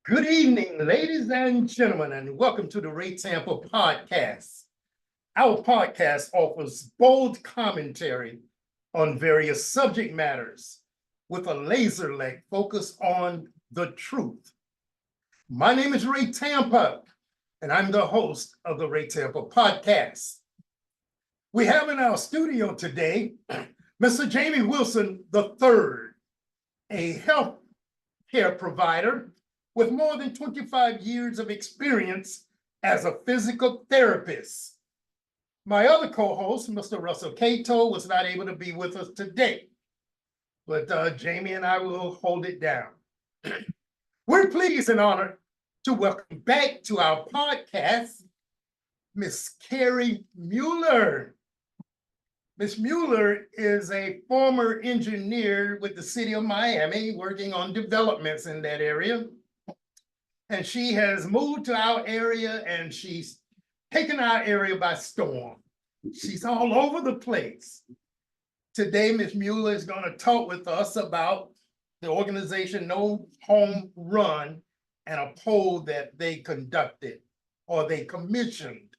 Good evening, ladies and gentlemen, and welcome to the Ray Tampa podcast. Our podcast offers bold commentary on various subject matters with a laser-like focus on the truth. My name is Ray Tampa, and I'm the host of the Ray Tampa podcast. We have in our studio today Mr. Jamie Wilson III, a health care provider with more than 25 years of experience as a physical therapist. My other co-host, Mr. Russell Cato, was not able to be with us today, but Jamie and I will hold it down. We're pleased and honored to welcome back to our podcast, Miss Carrie Mueller. Ms. Mueller is a former engineer with the city of Miami, working on developments in that area. And she has moved to our area and she's taken our area by storm. She's all over the place. Today, Ms. Mueller is going to talk with us about the organization No Home Run and a poll that they conducted or they commissioned.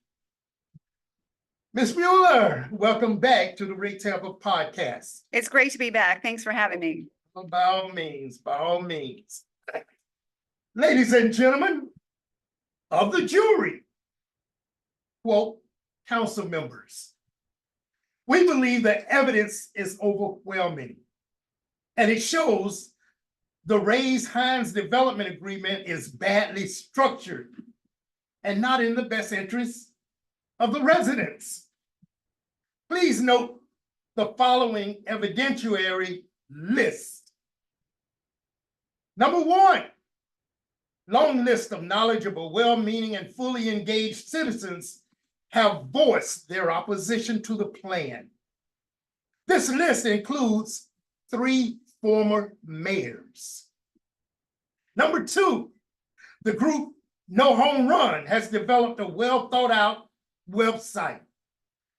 Ms. Mueller, welcome back to the Ray Tampa podcast. It's great to be back. Thanks for having me. By all means, by all means. Ladies and gentlemen of the jury, quote, council members, we believe the evidence is overwhelming, and it shows the HINES development agreement is badly structured and not in the best interest of the residents. Please note the following evidentiary list. Number one, long list of knowledgeable, well-meaning, and fully engaged citizens have voiced their opposition to the plan. This list includes 3 former mayors. Number two, the group No Home Run has developed a well-thought-out website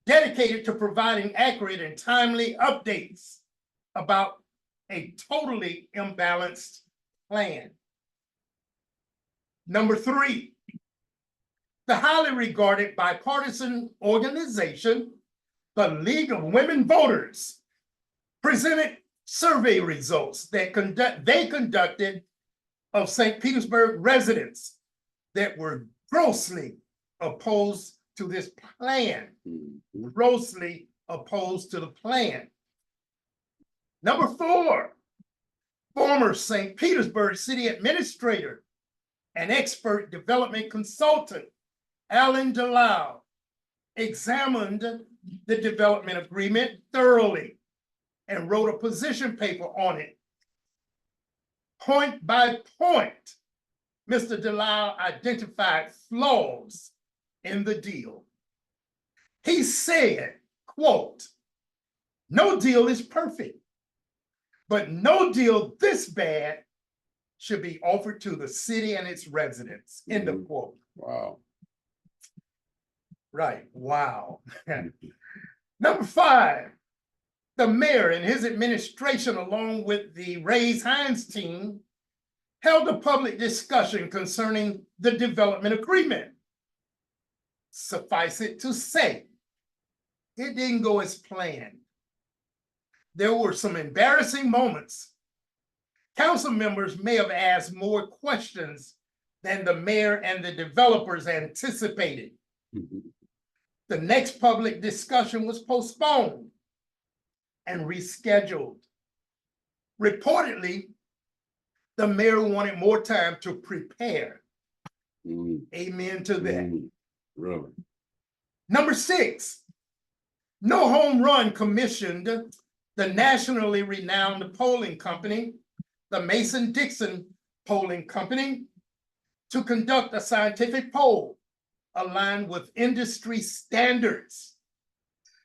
dedicated to providing accurate and timely updates about a totally imbalanced plan. Number three, the highly regarded bipartisan organization, the League of Women Voters, presented survey results that they conducted of St. Petersburg residents that were grossly opposed to this plan. Grossly opposed to the plan. Number four, former St. Petersburg city administrator and expert development consultant, Alan Delisle, examined the development agreement thoroughly and wrote a position paper on it. Point by point, Mr. Delisle identified flaws in the deal. He said, quote, "No deal is perfect, but no deal this bad should be offered to the city and its residents," end of quote. Wow. Right, wow. Number five, the mayor and his administration, along with the HINES team, held a public discussion concerning the development agreement. Suffice it to say, it didn't go as planned. There were some embarrassing moments. Council members may have asked more questions than the mayor and the developers anticipated. The next public discussion was postponed and rescheduled. Reportedly, the mayor wanted more time to prepare. Amen to that. Really? Number six, No Home Run commissioned the nationally renowned polling company, the Dixon polling company, to conduct a scientific poll aligned with industry standards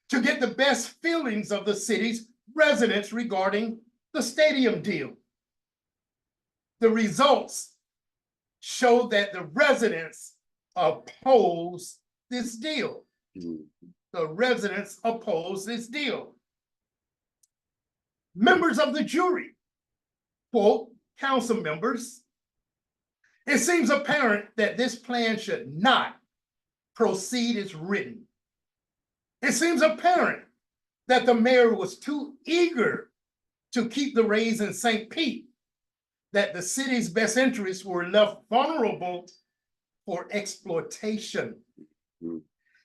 to get the best feelings of the city's residents regarding the stadium deal. The results show that the residents oppose this deal. The residents oppose this deal. Members of the jury, quote, council members, It seems apparent that this plan should not proceed as written. It seems apparent that the mayor was too eager to keep the rays in St. Pete, that the city's best interests were left vulnerable for exploitation.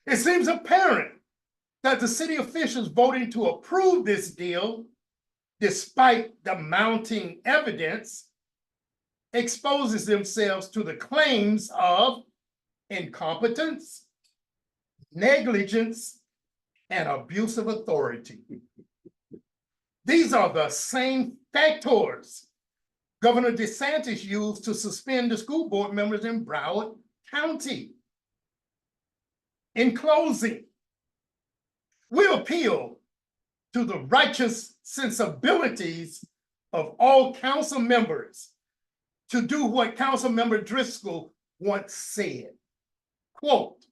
It seems apparent that the city officials voting to approve this deal, despite the mounting evidence, exposes themselves to the claims of incompetence, negligence, and abuse of authority. These are the same factors Governor DeSantis used to suspend the school board members in Broward County. In closing, we appeal to the righteous sensibilities of all council members to do what Councilmember Driscoll once said, quote,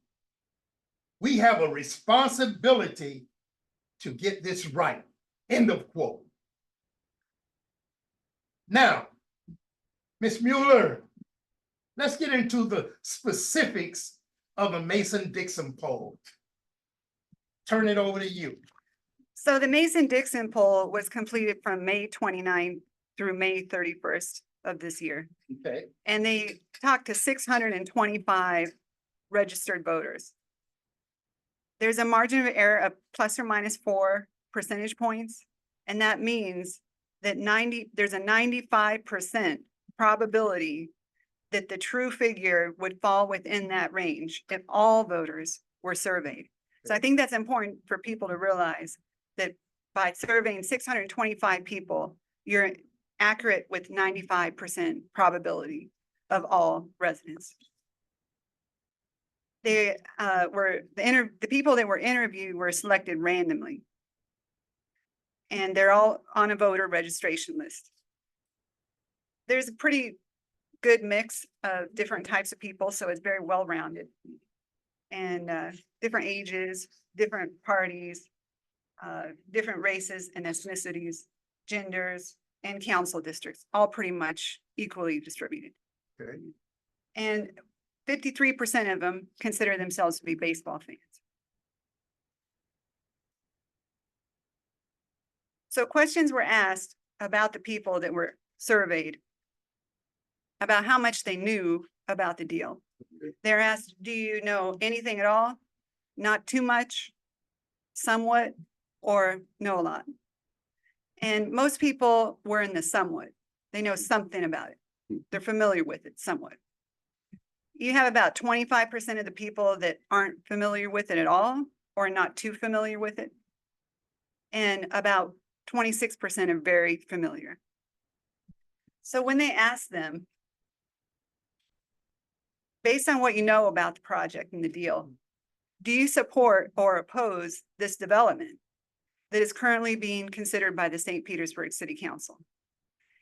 "We have a responsibility to get this right," end of quote. Now, Ms. Mueller, let's get into the specifics of the Mason-Dixon poll. Turn it over to you. So the Mason-Dixon poll was completed from May 29th through May 31st of this year. Okay. And they talked to 625 registered voters. There's a margin of error of plus or minus 4 percentage points. And that means that there's a 95% probability that the true figure would fall within that range if all voters were surveyed. So I think that's important for people to realize that by surveying 625 people, you're accurate with 95% probability of all residents. They the people that were interviewed were selected randomly. And they're all on a voter registration list. There's a pretty good mix of different types of people, so it's very well-rounded. And different ages, different parties, different races and ethnicities, genders, and council districts, all pretty much equally distributed. Okay. And 53% of them consider themselves to be baseball fans. So questions were asked about the people that were surveyed, about how much they knew about the deal. They're asked, do you know anything at all? Not too much, somewhat, or know a lot? And most people were in the somewhat. They know something about it. They're familiar with it somewhat. You have about 25% of the people that aren't familiar with it at all, or not too familiar with it. And about 26% are very familiar. So when they ask them, based on what you know about the project and the deal, do you support or oppose this development that is currently being considered by the St. Petersburg City Council?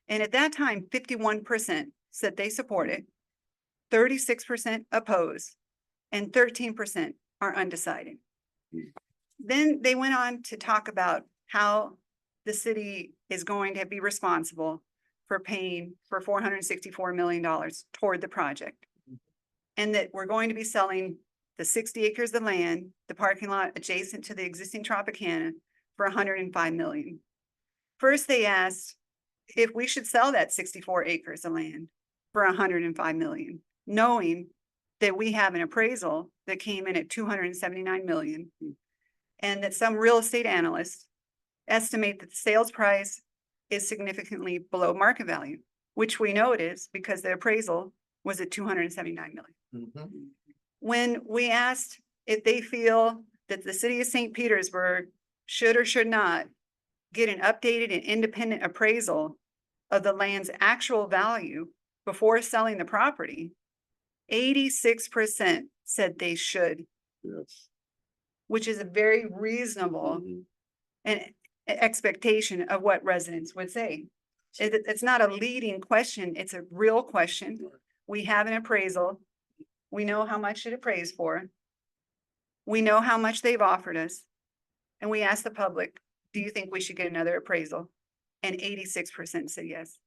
And at that time, 51% said they support it, 36% oppose, and 13% are undecided. Then they went on to talk about how the city is going to be responsible for paying for $464 million toward the project. And that we're going to be selling the 60 acres of land, the parking lot adjacent to the existing Tropicana, for $105 million. First, they asked if we should sell that 64 acres of land for $105 million, knowing that we have an appraisal that came in at $279 million, and that some real estate analysts estimate that the sales price is significantly below market value, which we know it is because the appraisal was at $279 million. When we asked if they feel that the city of St. Petersburg should or should not get an updated and independent appraisal of the land's actual value before selling the property, 86% said they should. Yes. Which is a very reasonable and expectation of what residents would say. It's not a leading question, it's a real question. We have an appraisal. We know how much it appraised for. We know how much they've offered us. And we asked the public, do you think we should get another appraisal? And 86% said yes.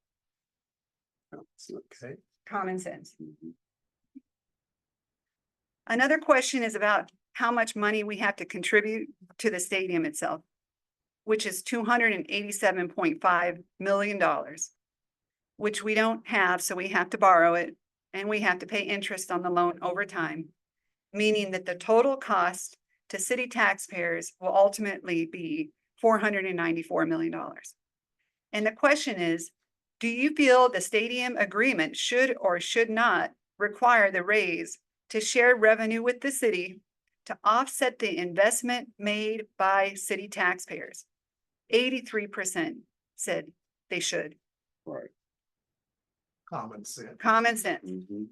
Okay. Common sense. Another question is about how much money we have to contribute to the stadium itself, which is $287.5 million, which we don't have, so we have to borrow it, and we have to pay interest on the loan over time, meaning that the total cost to city taxpayers will ultimately be $494 million. And the question is, do you feel the stadium agreement should or should not require the Rays to share revenue with the city to offset the investment made by city taxpayers? 83% said they should. Right. Common sense. Common sense. Mhm.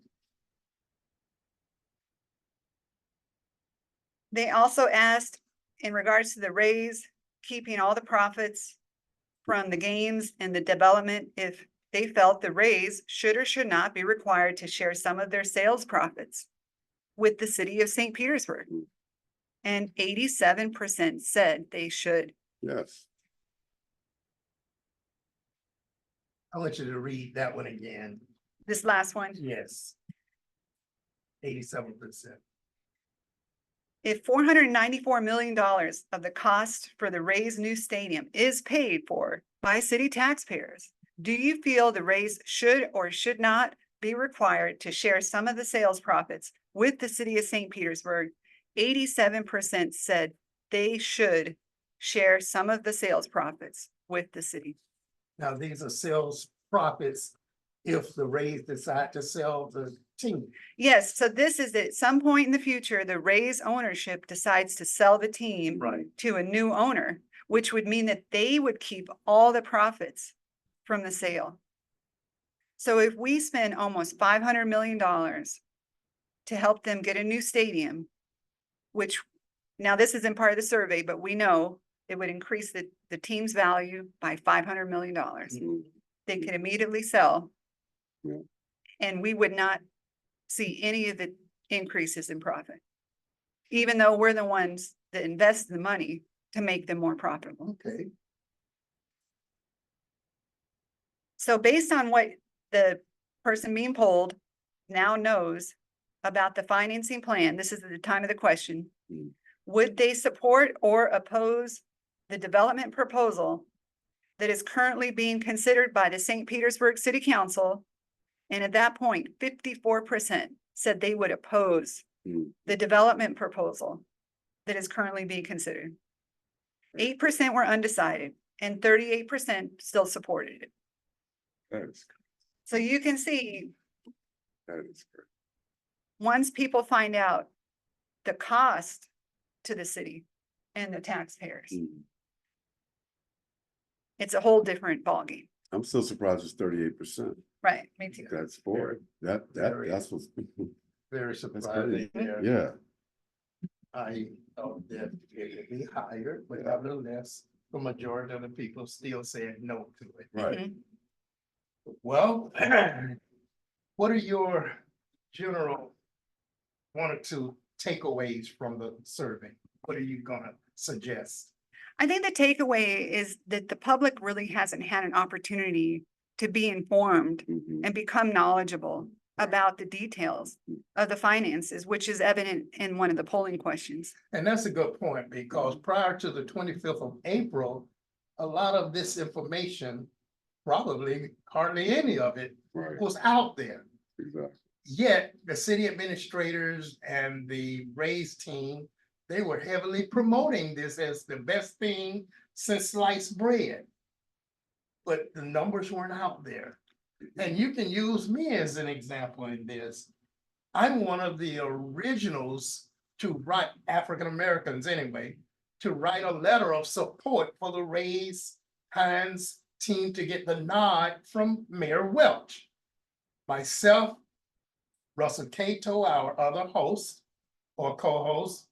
They also asked in regards to the Rays keeping all the profits from the games and the development, if they felt the Rays should or should not be required to share some of their sales profits with the city of St. Petersburg. And 87% said they should. Yes. I want you to read that one again. This last one, Yes. 87%. if $494 million of the cost for the Rays' new stadium is paid for by city taxpayers, do you feel the Rays should or should not be required to share some of the sales profits with the city of St. Petersburg? 87% said they should share some of the sales profits with the city. Now, these are sales profits if the Rays decide to sell the team. Yes, so this is at some point in the future, the Rays ownership decides to sell the team Right. to a new owner, which would mean that they would keep all the profits from the sale. So if we spend almost $500 million to help them get a new stadium, which now this isn't part of the survey, but we know it would increase the team's value by $500 million. Mhm. They could immediately sell. Yeah. And we would not see any of the increases in profit, even though we're the ones that invest the money to make them more profitable. Okay. So based on what the person being polled now knows about the financing plan, this is at the time of the question, Mm. would they support or oppose the development proposal that is currently being considered by the St. Petersburg City Council? And at that point, 54% said they would oppose Mm. the development proposal that is currently being considered. 8% were undecided and 38% still supported it. That is, So you can see, that is great. once people find out the cost to the city and the taxpayers, Mm. it's a whole different ballgame. I'm still surprised it's 38%. Right, me too. That's for it. That's what's, Very that's surprising. great. there. Yeah. I thought that it would be higher, but Yeah. nevertheless, the majority of the people still said no to it. Right. Mhm. Well, what are your general one or two takeaways from the survey? What are you gonna suggest? I think the takeaway is that the public really hasn't had an opportunity to be informed Mhm. and become knowledgeable about the details of the finances, which is evident in one of the polling questions. And that's a good point, because prior to the 25th of April, a lot of this information, probably hardly any of it, Right. was out there. Exactly. Yet the city administrators and the Rays team, they were heavily promoting this as the best thing since sliced bread. But the numbers weren't out there. And you can use me as an example in this. I'm one of the originals to write, African Americans anyway, to write a letter of support for the Rays HINES team to get the nod from Mayor Welch. Myself, Russell Cato, our other host or co-host,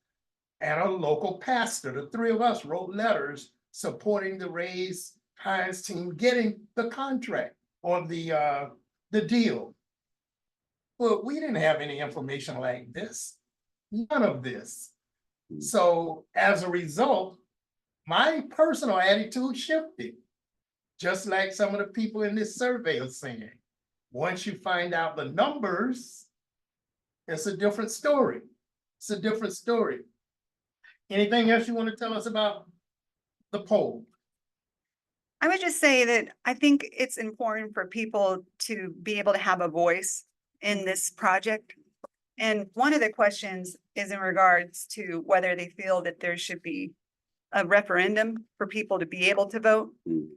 and a local pastor. The three of us wrote letters supporting the Rays HINES team getting the contract or the deal. Well, we didn't have any information like this, none of this. So as a result, my personal attitude shifted, just like some of the people in this survey are saying. Once you find out the numbers, it's a different story. It's a different story. Anything else you want to tell us about the poll? I would just say that I think it's important for people to be able to have a voice in this project. And one of the questions is in regards to whether they feel that there should be a referendum for people to be able to vote. Mm.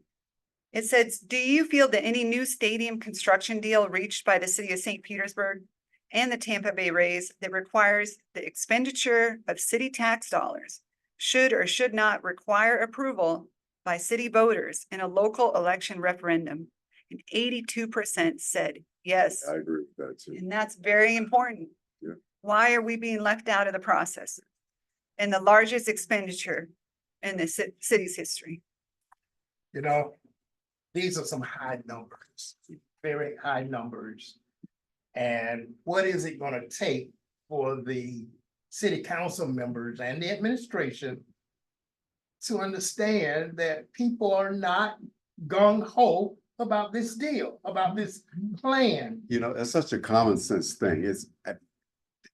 It says, do you feel that any new stadium construction deal reached by the city of St. Petersburg and the Tampa Bay Rays that requires the expenditure of city tax dollars should or should not require approval by city voters in a local election referendum? And 82% said yes. I agree with that too. And that's very important. Yeah. Why are we being left out of the process? And the largest expenditure in the city's history. You know, these are some high numbers, very high numbers. And what is it gonna take for the city council members and the administration to understand that people are not gung ho about this deal, about this plan? You know, it's such a common sense thing.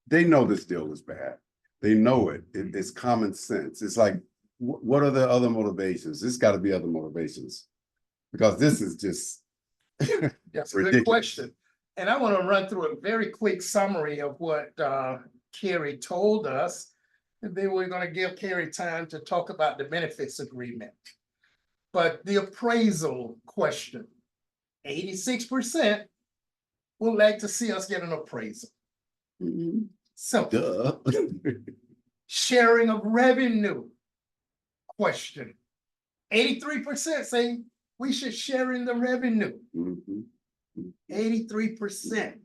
They know this deal is bad. They know it. It's common sense. It's like, what are the other motivations? There's got to be other motivations. Because this is just That's a ridiculous. good question. And I want to run through a very quick summary of what Carrie told us. And then we're going to give Carrie time to talk about the benefits agreement. But the appraisal question, 86% would like to see us get an appraisal. Simple. Duh. Sharing of revenue question. 83% say we should share in the revenue. Mhm. 83%.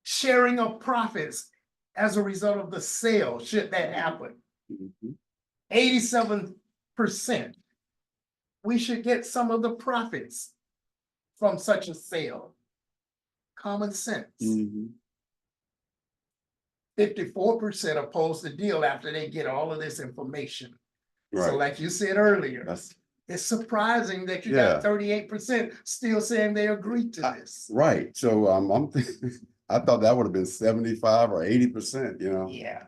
Sharing of profits as a result of the sale, should that happen. Mhm. 87%. We should get some of the profits from such a sale. Common sense. Mhm. 54% oppose the deal after they get all of this information. So Right. like you said earlier, That's it's surprising that you Yeah. got 38% still saying they agree to this. right. So I'm thinking, I thought that would have been 75 or 80%, you know? Yeah.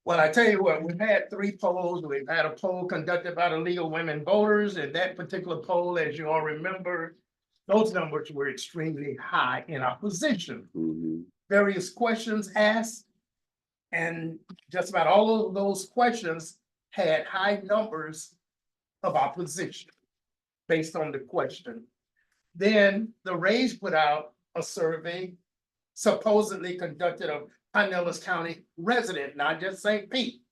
Well, I tell you what, we've had 3 polls. We've had a poll conducted by the League of Women Voters, and that particular poll, as you all remember, those numbers were extremely high in opposition. Mhm. Various questions asked, and just about all of those questions had high numbers of opposition based on the question. Then the Rays put out a survey supposedly conducted of Pinellas County resident, not just St. Pete.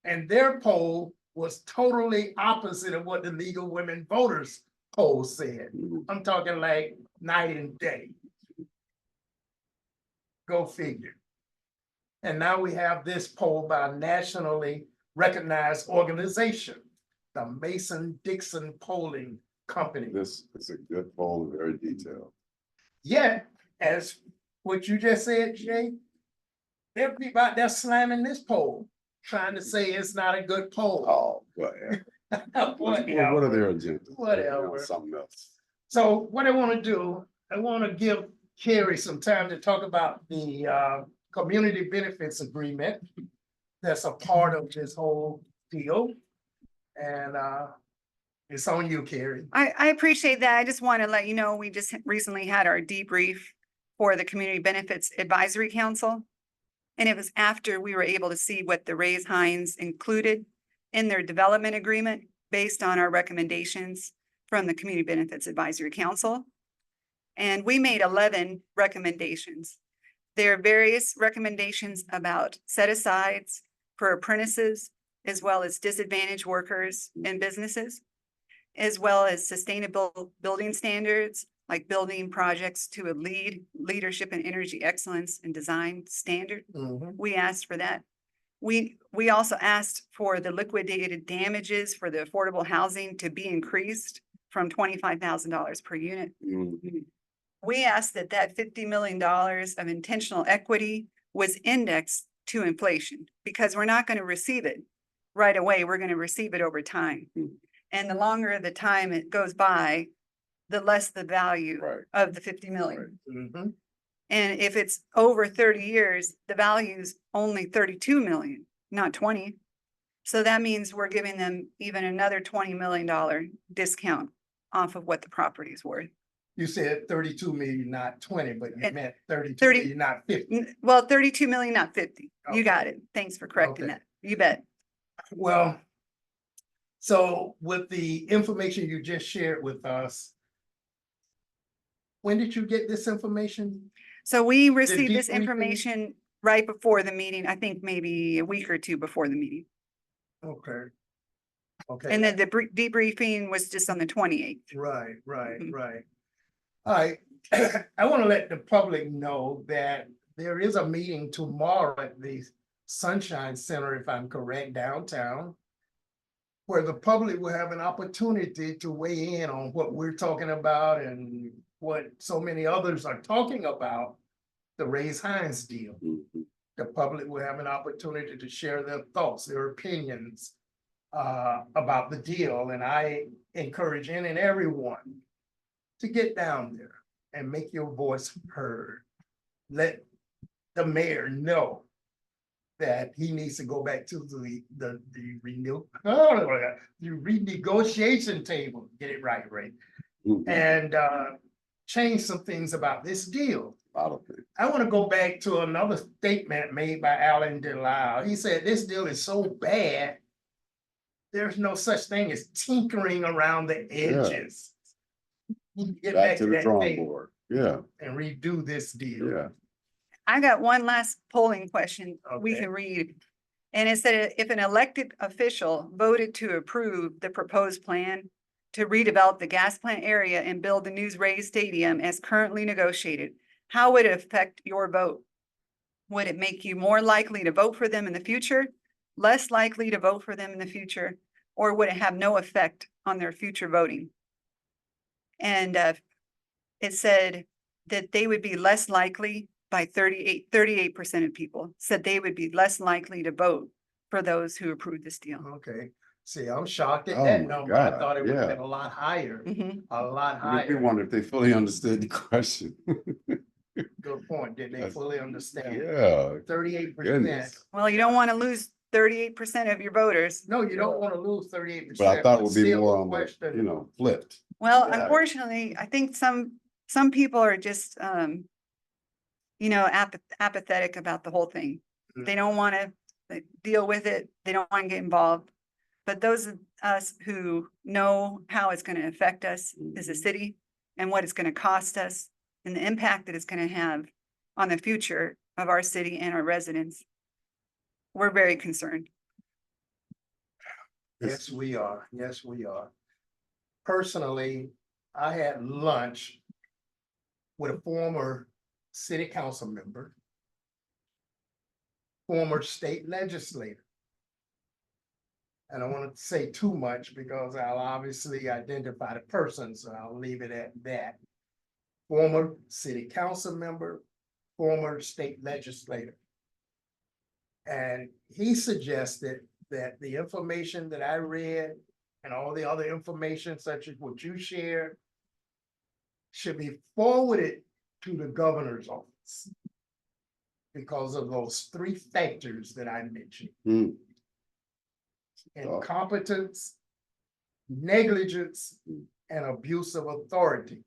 And their poll was totally opposite of what the League of Women Voters poll said. Mhm. I'm talking like night and day. Go figure. And now we have this poll by a nationally recognized organization, the Mason-Dixon Polling Company. This is a good poll, and very detailed. Yet, as what you just said, Jay, there are people out there slamming this poll, trying to say it's not a good poll. Oh, whatever. What are Whatever. their agendas? Whatever. Something else. So what I want to do, I want to give Carrie some time to talk about the community benefits agreement that's a part of this whole deal. And it's on you, Carrie. I appreciate that. I just want to let you know, we just recently had our debrief for the Community Benefits Advisory Council. And it was after we were able to see what the Rays HINES included in their development agreement based on our recommendations from the Community Benefits Advisory Council. And we made 11 recommendations. There are various recommendations about set-asides for apprentices, as well as disadvantaged workers and businesses, as well as sustainable building standards, like building projects to a leadership and energy excellence and design standard. Mhm. We asked for that. We also asked for the liquidated damages for the affordable housing to be increased from $25,000 per unit. Mhm. We asked that $50 million of intentional equity was indexed to inflation, because we're not going to receive it right away. We're going to receive it over time. Mm. And the longer the time it goes by, the less the value Right. of the 50 million. Mhm. And if it's over 30 years, the value's only 32 million, not 20. So that means we're giving them even another $20 million discount off of what the property's worth. You said 32 million, not 20, but you It- meant 32 30 million, not 50. Well, 32 million, not 50. You got Okay. it. Thanks for correcting Okay. that. You bet. Well, so with the information you just shared with us, when did you get this information? So we received this debriefing? information right before the meeting, I think maybe a week or two before the meeting. Okay. Okay. And then the debriefing was just on the 28th. Right, right, Mhm. right. All right, I want to let the public know that there is a meeting tomorrow at the Sunshine Center, if I'm correct, downtown, where the public will have an opportunity to weigh in on what we're talking about and what so many others are talking about, the Raise Hines deal. Mhm. The public will have an opportunity to share their thoughts, their opinions about the deal, and I encourage any and everyone to get down there and make your voice heard. Let the mayor know that he needs to go back to the renegotiation table, get it right, Ray, Mhm. and change some things about this deal. A lot of things. I want to go back to another statement made by Alan Delisle. He said, this deal is so bad, there's no such thing as tinkering around the edges. Get Back to the that drawing table board. Yeah, and redo this deal. yeah. I got one last polling question we Okay. can read. And it said, if an elected official voted to approve the proposed plan to redevelop the gas plant area and build the News Ray Stadium as currently negotiated, how would it affect your vote? Would it make you more likely to vote for them in the future, less likely to vote for them in the future, or would it have no effect on their future voting? And it said that they would be less likely by 38% of people said they would be less likely to vote for those who approved this deal. Okay, see, I'm shocked at Oh that my number. I God, thought it would have yeah. been a lot higher, Mhm. a lot We higher. wonder if they fully understood the question. Good point. Did they That's- fully understand? Yeah, 38%. goodness. Well, you don't want to lose 38% of your voters. No, you don't want to lose 38%. But I thought it would be more on the, you know, flipped. Well, Yeah. unfortunately, I think some people are just, apathetic about the whole thing. Mhm. They don't want to deal with it. They don't want to get involved. But those of us who know how it's going to affect us as a city and what it's going to cost us and the impact that it's going to have on the future of our city and our residents, we're very concerned. Yes, we are. Yes, we are. Personally, I had lunch with a former city council member, former state legislator. I don't want to say too much because I'll obviously identify the person, so I'll leave it at that. Former city council member, former state legislator. And he suggested that the information that I read and all the other information such as what you shared should be forwarded to the governor's office because of those three factors that I mentioned. Hmm. Incompetence, negligence, and abuse of authority.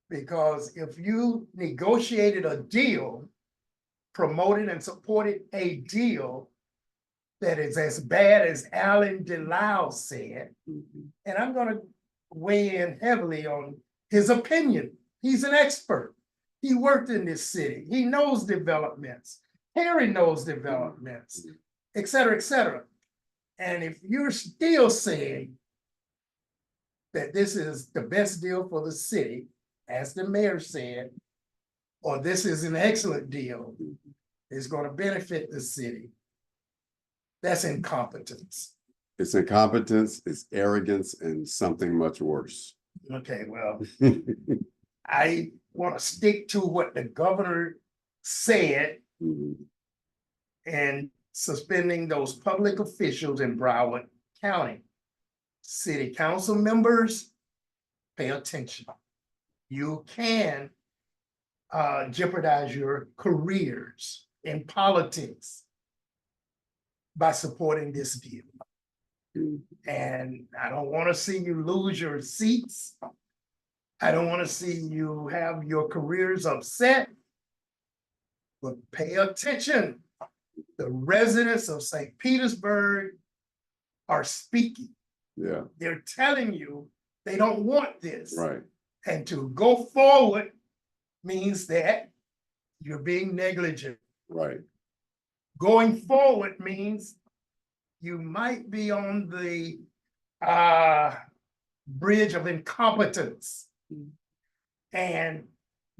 Because if you negotiated a deal, promoted and supported a deal that is as bad as Alan Delisle said, and I'm gonna weigh in heavily on his opinion. He's an expert. He worked in this city. He knows developments. Harry knows developments, et cetera, et cetera. And if you're still saying that this is the best deal for the city, as the mayor said, or this is an excellent deal, it's going to benefit the city, that's incompetence. It's incompetence, it's arrogance, and something much worse. Okay, well, I want to stick to what the governor said Mhm. and suspending those public officials in Broward County. City council members, pay attention. You can jeopardize your careers in politics by supporting this deal. And I don't want to see you lose your seats. I don't want to see you have your careers upset. But pay attention. The residents of St. Petersburg are speaking. Yeah, They're telling you they don't want this. right, And to go forward means that you're being negligent. right, Going forward means you might be on the bridge of incompetence. And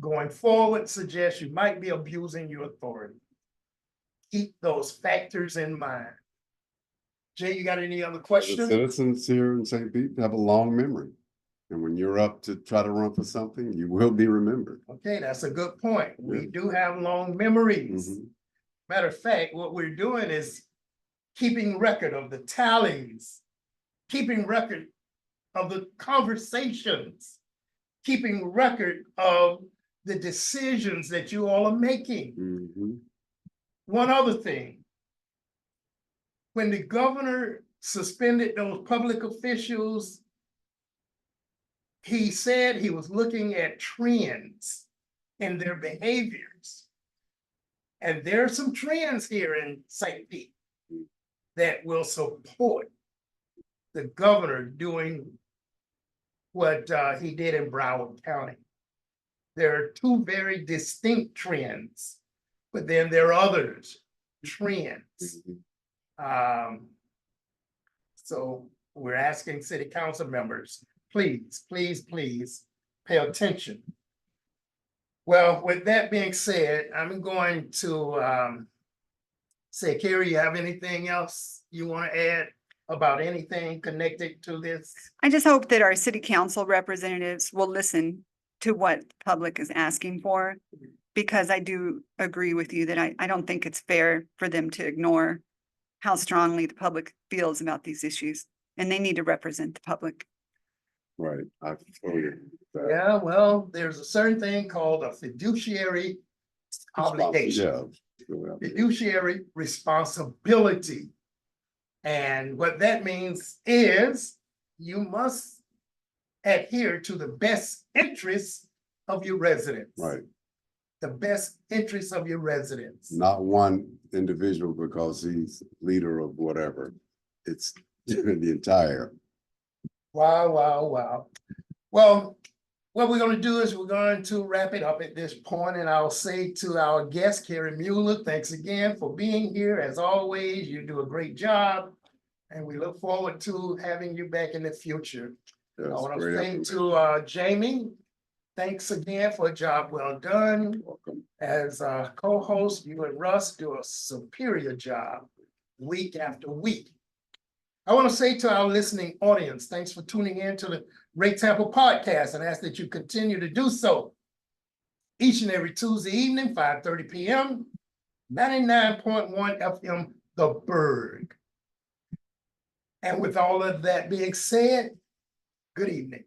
going forward suggests you might be abusing your authority. Keep those factors in mind. Jay, you got any other the questions? citizens here in St. Pete have a long memory. And when you're up to try to run for something, you will be remembered. Okay, that's a good point. We Yeah. do have long memories. Mhm. Matter of fact, what we're doing is keeping record of the tallies, keeping record of the conversations, keeping record of the decisions that you all are making. Mhm. One other thing. When the governor suspended those public officials, he said he was looking at trends in their behaviors. And there are some trends here in St. Pete that will support the governor doing what he did in Broward County. There are two very distinct trends, but then there are others, trends. Mhm. So we're asking city council members, please, please, please pay attention. Well, with that being said, I'm going to say, Carrie, you have anything else you want to add about anything connected to this? I just hope that our city council representatives will listen to what the public is asking for. Because I do agree with you that I don't think it's fair for them to ignore how strongly the public feels about these issues. And they need to represent the public. Right, I totally agree with that. Yeah, well, there's a certain thing called a fiduciary obligation. Yeah. Fiduciary responsibility. And what that means is you must adhere to the best interests of your residents. Right, The best interests of your residents. not one individual because he's leader of whatever. It's the entire. Wow, wow, wow. Well, what we're gonna do is we're going to wrap it up at this point, and I'll say to our guest, Carrie Mueller, thanks again for being here. As always, you do a great job, and we look forward to having you back in the future. I Yes, want to great say information. to Jamie, thanks again for a job well done. Welcome. As a co-host, you and Russ do a superior job week after week. I want to say to our listening audience, thanks for tuning in to the Ray Tampa podcast and ask that you continue to do so each and every Tuesday evening, 5:30 p.m., 99.1 FM, The Berg. And with all of that being said, good evening.